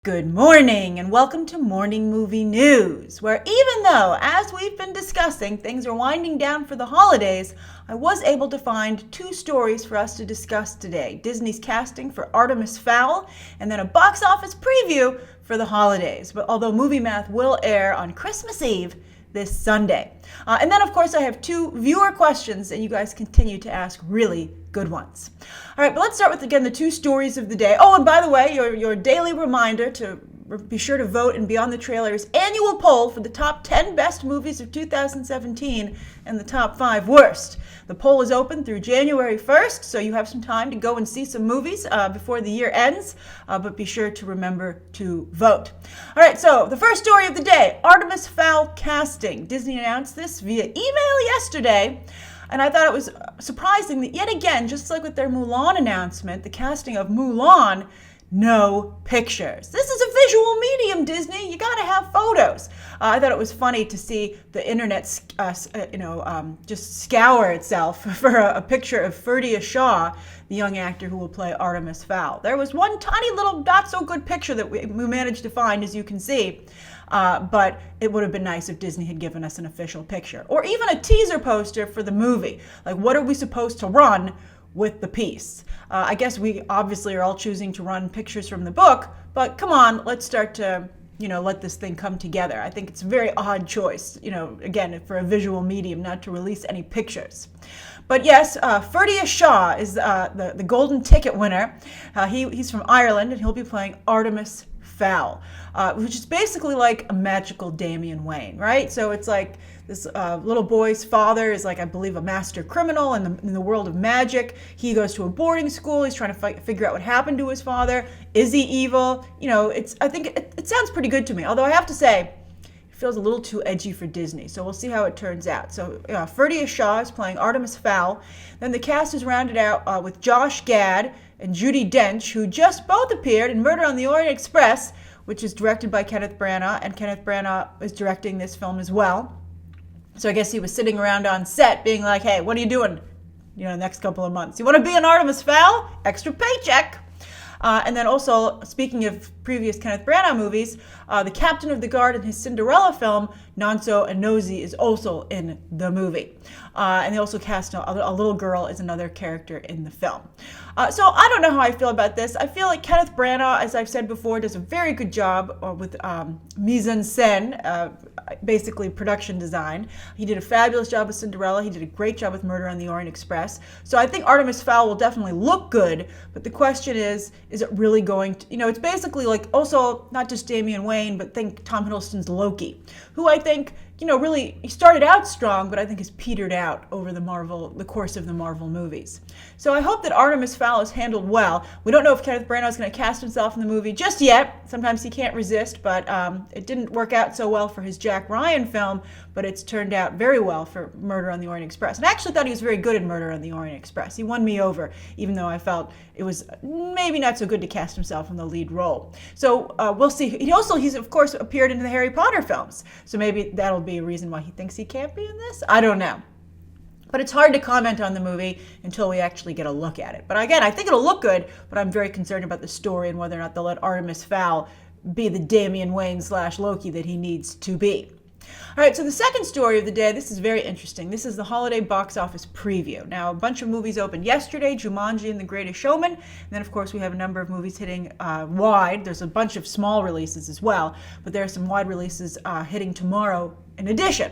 Good morning and welcome to Morning Movie News, where even though, as we've been discussing, things are winding down for the holidays, I was able to find two stories for us to discuss today. Disney's casting for Artemis Fowl and then a box office preview for the holidays. But although Movie Math will air on Christmas Eve this Sunday. And then, of course, I have two viewer questions, and you guys continue to ask really good ones. All right, but let's start with, again, the two stories of the day. Oh, and by the way, your daily reminder to be sure to vote in Beyond the Trailer's annual poll for the top 10 best movies of 2017 and the top 5 worst. The poll is open through January 1st, so you have some time to go and see some movies before the year ends, but be sure to remember to vote. All right, so the first story of the day, Artemis Fowl casting. Disney announced this via email yesterday, and I thought it was surprising that yet again, just like with their Mulan announcement, the casting of Mulan, no pictures. This is a visual medium, Disney. You gotta have photos. I thought it was funny to see the internet, just scour itself for a picture of Ferdia Shaw, the young actor who will play Artemis Fowl. There was one tiny little not so good picture that we managed to find, as you can see. But it would have been nice if Disney had given us an official picture or even a teaser poster for the movie. Like, what are we supposed to run with the piece? I guess we obviously are all choosing to run pictures from the book, but come on, let's start to, let this thing come together. I think it's a very odd choice, again, for a visual medium, not to release any pictures. But yes, Ferdia Shaw is the golden ticket winner. He's from Ireland, and he'll be playing Artemis Fowl, which is basically like a magical Damian Wayne, right? So it's like this little boy's father is, like, I believe, a master criminal in the world of magic. He goes to a boarding school. He's trying to figure out what happened to his father. Is he evil? I think it sounds pretty good to me. Although I have to say, it feels a little too edgy for Disney. So we'll see how it turns out. So Ferdia Shaw is playing Artemis Fowl. Then the cast is rounded out with Josh Gad and Judi Dench, who just both appeared in Murder on the Orient Express, which is directed by Kenneth Branagh, and Kenneth Branagh is directing this film as well. So I guess he was sitting around on set being like, hey, what are you doing, the next couple of months? You want to be an Artemis Fowl? Extra paycheck. And then also, speaking of previous Kenneth Branagh movies, the Captain of the Guard in his Cinderella film, Nonso and Nosy, is also in the movie. And they also cast a little girl as another character in the film. So I don't know how I feel about this. I feel like Kenneth Branagh, as I've said before, does a very good job with mise en scène, basically production design. He did a fabulous job with Cinderella. He did a great job with Murder on the Orient Express. So I think Artemis Fowl will definitely look good, but the question is it really going to, it's basically like also not just Damian Wayne, but think Tom Hiddleston's Loki, who I think, really, he started out strong, but I think has petered out over the course of the Marvel movies. So I hope that Artemis Fowl is handled well. We don't know if Kenneth Branagh is going to cast himself in the movie just yet. Sometimes he can't resist, but it didn't work out so well for his Jack Ryan film, but it's turned out very well for Murder on the Orient Express. And I actually thought he was very good in Murder on the Orient Express. He won me over, even though I felt it was maybe not so good to cast himself in the lead role. So we'll see. He's of course appeared in the Harry Potter films, so maybe that'll be a reason why he thinks he can't be in this. I don't know. But it's hard to comment on the movie until we actually get a look at it. But again, I think it'll look good, but I'm very concerned about the story and whether or not they'll let Artemis Fowl be the Damian Wayne / Loki that he needs to be. All right, so the second story of the day, this is very interesting. This is the holiday box office preview. Now, a bunch of movies opened yesterday, Jumanji and The Greatest Showman. And then, of course, we have a number of movies hitting wide. There's a bunch of small releases as well, but there are some wide releases hitting tomorrow in addition.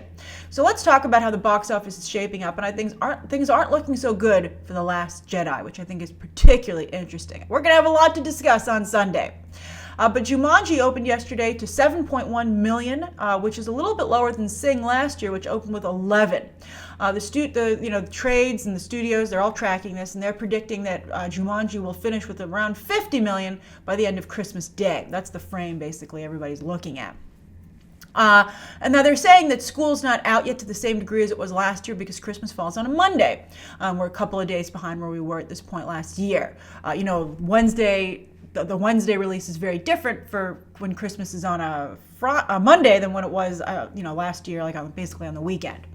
So let's talk about how the box office is shaping up, and I think things aren't looking so good for The Last Jedi, which I think is particularly interesting. We're going to have a lot to discuss on Sunday. But Jumanji opened yesterday to 7.1 million, which is a little bit lower than Sing last year, which opened with 11. The trades and the studios, they're all tracking this, and they're predicting that Jumanji will finish with around 50 million by the end of Christmas Day. That's the frame, basically, everybody's looking at. And now they're saying that school's not out yet to the same degree as it was last year because Christmas falls on a Monday. We're a couple of days behind where we were at this point last year. Wednesday. The Wednesday release is very different for when Christmas is on a Monday than when it was, last year, basically on the weekend.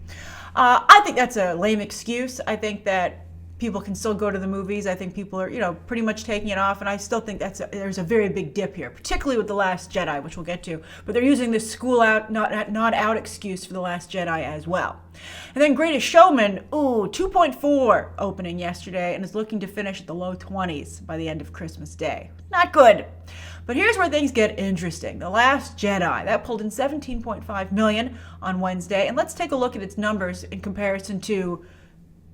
I think that's a lame excuse. I think that people can still go to the movies. I think people are, pretty much taking it off, and I still think there's a very big dip here, particularly with The Last Jedi, which we'll get to. But they're using this school out, not out excuse for The Last Jedi as well. And then Greatest Showman, 2.4 opening yesterday, and is looking to finish at the low 20s by the end of Christmas Day. Not good. But here's where things get interesting. The Last Jedi, that pulled in 17.5 million on Wednesday, and let's take a look at its numbers in comparison to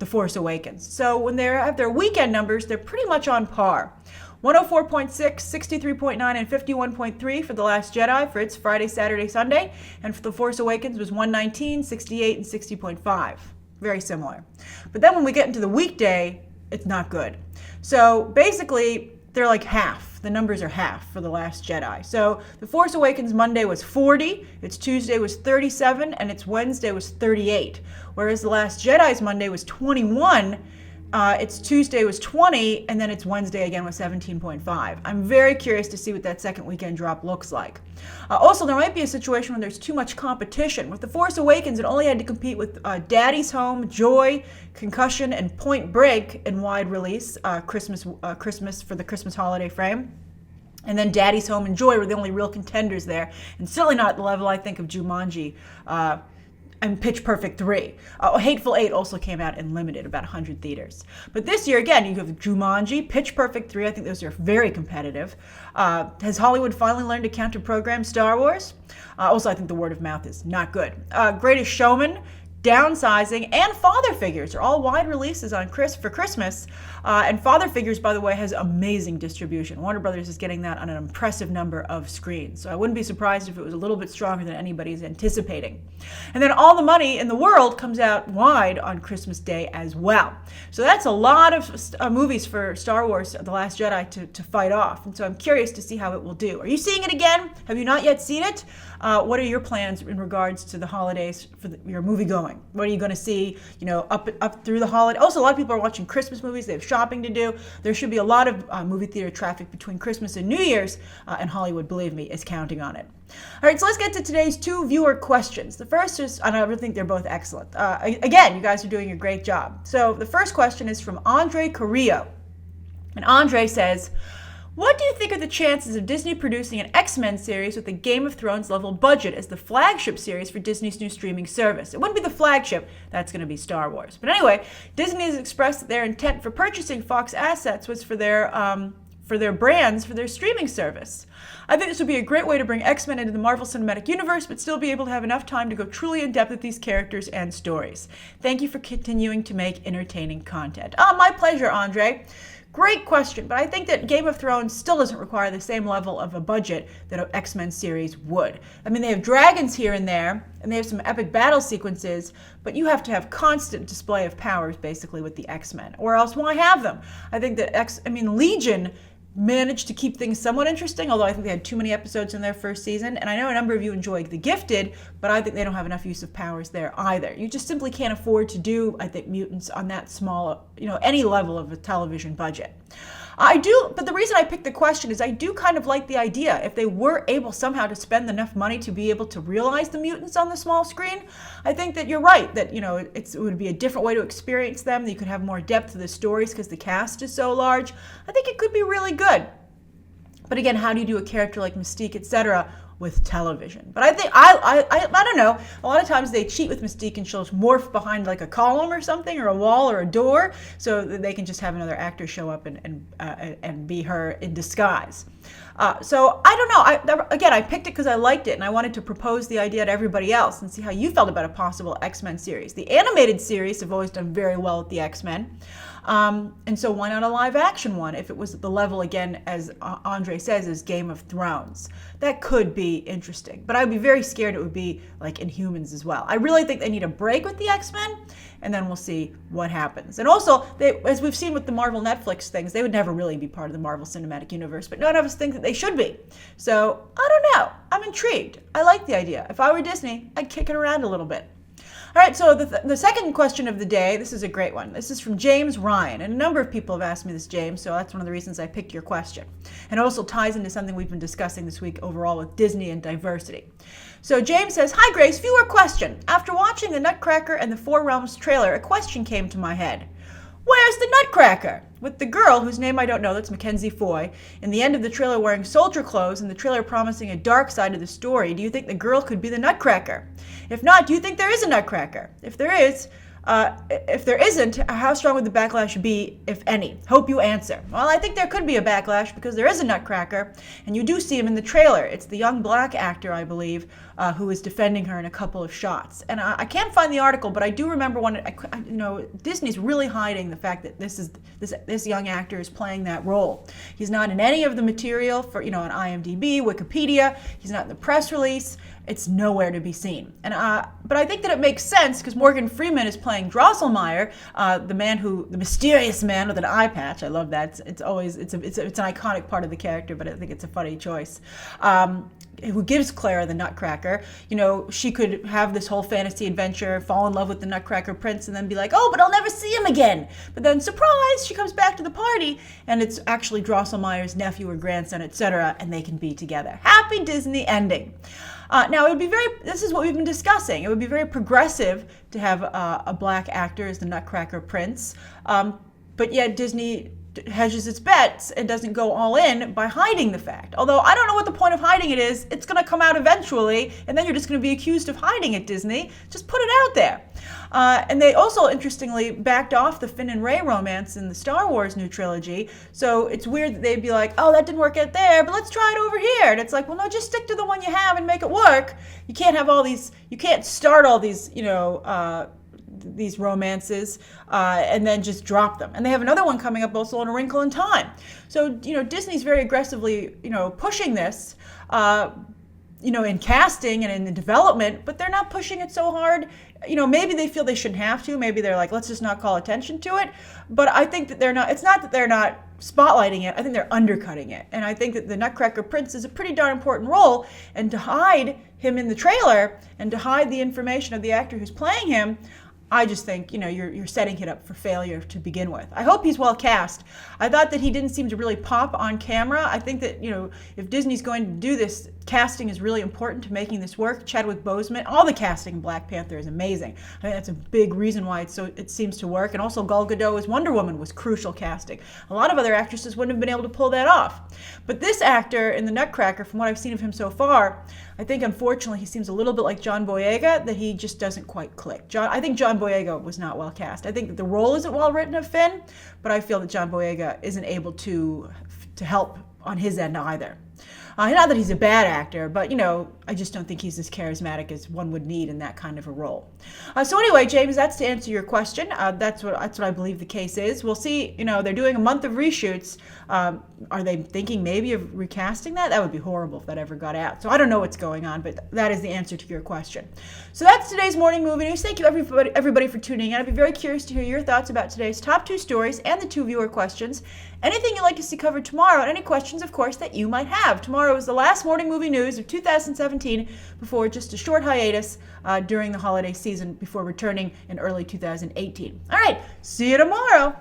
The Force Awakens. So when they have their weekend numbers, they're pretty much on par. 104.6, 63.9, and 51.3 for The Last Jedi for its Friday, Saturday, Sunday. And for The Force Awakens was 119, 68, and 60.5. Very similar. But then when we get into the weekday, it's not good. So basically, they're like half. The numbers are half for The Last Jedi. So The Force Awakens Monday was 40, its Tuesday was 37, and its Wednesday was 38. Whereas The Last Jedi's Monday was 21, its Tuesday was 20, and then its Wednesday again was 17.5. I'm very curious to see what that second weekend drop looks like. Also, there might be a situation when there's too much competition. With The Force Awakens, it only had to compete with Daddy's Home, Joy, Concussion, and Point Break in wide release, Christmas for the Christmas holiday frame. And then Daddy's Home and Joy were the only real contenders there, and certainly not the level, I think, of Jumanji and Pitch Perfect 3. Hateful Eight also came out in limited, about 100 theaters. But this year, again, you have Jumanji, Pitch Perfect 3. I think those are very competitive. Has Hollywood finally learned to counter-program Star Wars? Also, I think the word of mouth is not good. Greatest Showman, Downsizing, and Father Figures are all wide releases for Christmas. And Father Figures, by the way, has amazing distribution. Warner Brothers is getting that on an impressive number of screens. So I wouldn't be surprised if it was a little bit stronger than anybody's anticipating. And then All the Money in the World comes out wide on Christmas Day as well. So that's a lot of movies for Star Wars The Last Jedi to fight off. And so I'm curious to see how it will do. Are you seeing it again? Have you not yet seen it? What are your plans in regards to the holidays for your movie going? What are you going to see, up through the holiday? Also, a lot of people are watching Christmas movies. They have shopping to do. There should be a lot of movie theater traffic between Christmas and New Year's, and Hollywood, believe me, is counting on it. All right, so let's get to today's two viewer questions. The first is, and I think they're both excellent. Again, you guys are doing a great job. So the first question is from Andre Carrillo. And Andre says, what do you think are the chances of Disney producing an X-Men series with a Game of Thrones level budget as the flagship series for Disney's new streaming service? It wouldn't be the flagship, that's going to be Star Wars. But anyway, Disney has expressed that their intent for purchasing Fox assets was for their brands, for their streaming service. I think this would be a great way to bring X-Men into the Marvel Cinematic Universe, but still be able to have enough time to go truly in depth with these characters and stories. Thank you for continuing to make entertaining content. My pleasure, Andre. Great question, but I think that Game of Thrones still doesn't require the same level of a budget that an X-Men series would. I mean, they have dragons here and there, and they have some epic battle sequences, but you have to have constant display of powers, basically, with the X-Men, or else why have them? I think that Legion managed to keep things somewhat interesting, although I think they had too many episodes in their first season. And I know a number of you enjoyed The Gifted, but I think they don't have enough use of powers there either. You just simply can't afford to do, I think, mutants on that small, any level of a television budget. But the reason I picked the question is I do kind of like the idea. If they were able somehow to spend enough money to be able to realize the mutants on the small screen, I think that you're right, that, it would be a different way to experience them. You could have more depth to the stories because the cast is so large. I think it could be really good. But again, how do you do a character like Mystique, etc., with television? But I think, I don't know, a lot of times they cheat with Mystique and she'll morph behind like a column or something, or a wall or a door, so that they can just have another actor show up and be her in disguise. So I don't know. I picked it because I liked it, and I wanted to propose the idea to everybody else and see how you felt about a possible X-Men series. The animated series have always done very well with the X-Men. And so why not a live action one if it was at the level, again, as Andre says, as Game of Thrones? That could be interesting. But I'd be very scared it would be like Inhumans as well. I really think they need a break with the X-Men, and then we'll see what happens. And also, as we've seen with the Marvel Netflix things, they would never really be part of the Marvel Cinematic Universe, but none of us think that they should be. So, I don't know. I'm intrigued. I like the idea. If I were Disney, I'd kick it around a little bit. All right, so the second question of the day, this is a great one. This is from James Ryan, and a number of people have asked me this, James, so that's one of the reasons I picked your question. And it also ties into something we've been discussing this week overall with Disney and diversity. So James says, "Hi Grace, viewer question. After watching the Nutcracker and the Four Realms trailer, a question came to my head. Where's the Nutcracker? With the girl, whose name I don't know, that's Mackenzie Foy, in the end of the trailer wearing soldier clothes and the trailer promising a dark side of the story, do you think the girl could be the Nutcracker? If not, do you think there is a Nutcracker? If there isn't, how strong would the backlash be, if any? Hope you answer. Well, I think there could be a backlash because there is a Nutcracker, and you do see him in the trailer. It's the young black actor, I believe, who is defending her in a couple of shots. And I can't find the article, but I do remember Disney's really hiding the fact that this young actor is playing that role. He's not in any of the material for on IMDb, Wikipedia. He's not in the press release. It's nowhere to be seen. And but I think that it makes sense because Morgan Freeman is playing Drosselmeyer, the mysterious man with an eye patch. I love that. It's an iconic part of the character, but I think it's a funny choice. Who gives Clara the Nutcracker? She could have this whole fantasy adventure, fall in love with the Nutcracker prince, and then be like, oh, but I'll never see him again. But then, surprise, she comes back to the party, and it's actually Drosselmeyer's nephew or grandson, etc., and they can be together. Happy Disney ending. Now, this is what we've been discussing. It would be very progressive to have a black actor as the Nutcracker prince, but yet Disney hedges its bets and doesn't go all in by hiding the fact. Although I don't know what the point of hiding it is. It's going to come out eventually, and then you're just going to be accused of hiding it, Disney. Just put it out there. And they also, interestingly, backed off the Finn and Rey romance in the Star Wars new trilogy. So it's weird that they'd be like, oh, that didn't work out there, but let's try it over here. And it's like, well, no, just stick to the one you have and make it work. You can't have all these, you can't start all these romances and then just drop them. And they have another one coming up also on A Wrinkle in Time. So, Disney's very aggressively, pushing this, in casting and in development, but they're not pushing it so hard. Maybe they feel they shouldn't have to. Maybe they're like, let's just not call attention to it. But I think that it's not that they're not spotlighting it. I think they're undercutting it. And I think that the Nutcracker Prince is a pretty darn important role. And to hide him in the trailer and to hide the information of the actor who's playing him, I just think, you're setting it up for failure to begin with. I hope he's well cast. I thought that he didn't seem to really pop on camera. I think that, if Disney's going to do this, casting is really important to making this work. Chadwick Boseman, all the casting in Black Panther is amazing. I think that's a big reason why it seems to work. And also Gal Gadot as Wonder Woman was crucial casting. A lot of other actresses wouldn't have been able to pull that off. But this actor in the Nutcracker, from what I've seen of him so far, I think unfortunately he seems a little bit like John Boyega, that he just doesn't quite click. I think John Boyega was not well cast. I think that the role isn't well written of Finn, but I feel that John Boyega isn't able to help on his end either. Not that he's a bad actor, but, I just don't think he's as charismatic as one would need in that kind of a role. So anyway, James, that's to answer your question. That's what I believe the case is. We'll see. They're doing a month of reshoots. Are they thinking maybe of recasting that? That would be horrible if that ever got out. So I don't know what's going on, but that is the answer to your question. So that's today's morning movie news. Thank you everybody for tuning in. I'd be very curious to hear your thoughts about today's top 2 stories and the 2 viewer questions. Anything you'd like to see covered tomorrow, and any questions, of course, that you might have. Tomorrow is the last morning movie news of 2017 before just a short hiatus during the holiday season before returning in early 2018. All right, see you tomorrow.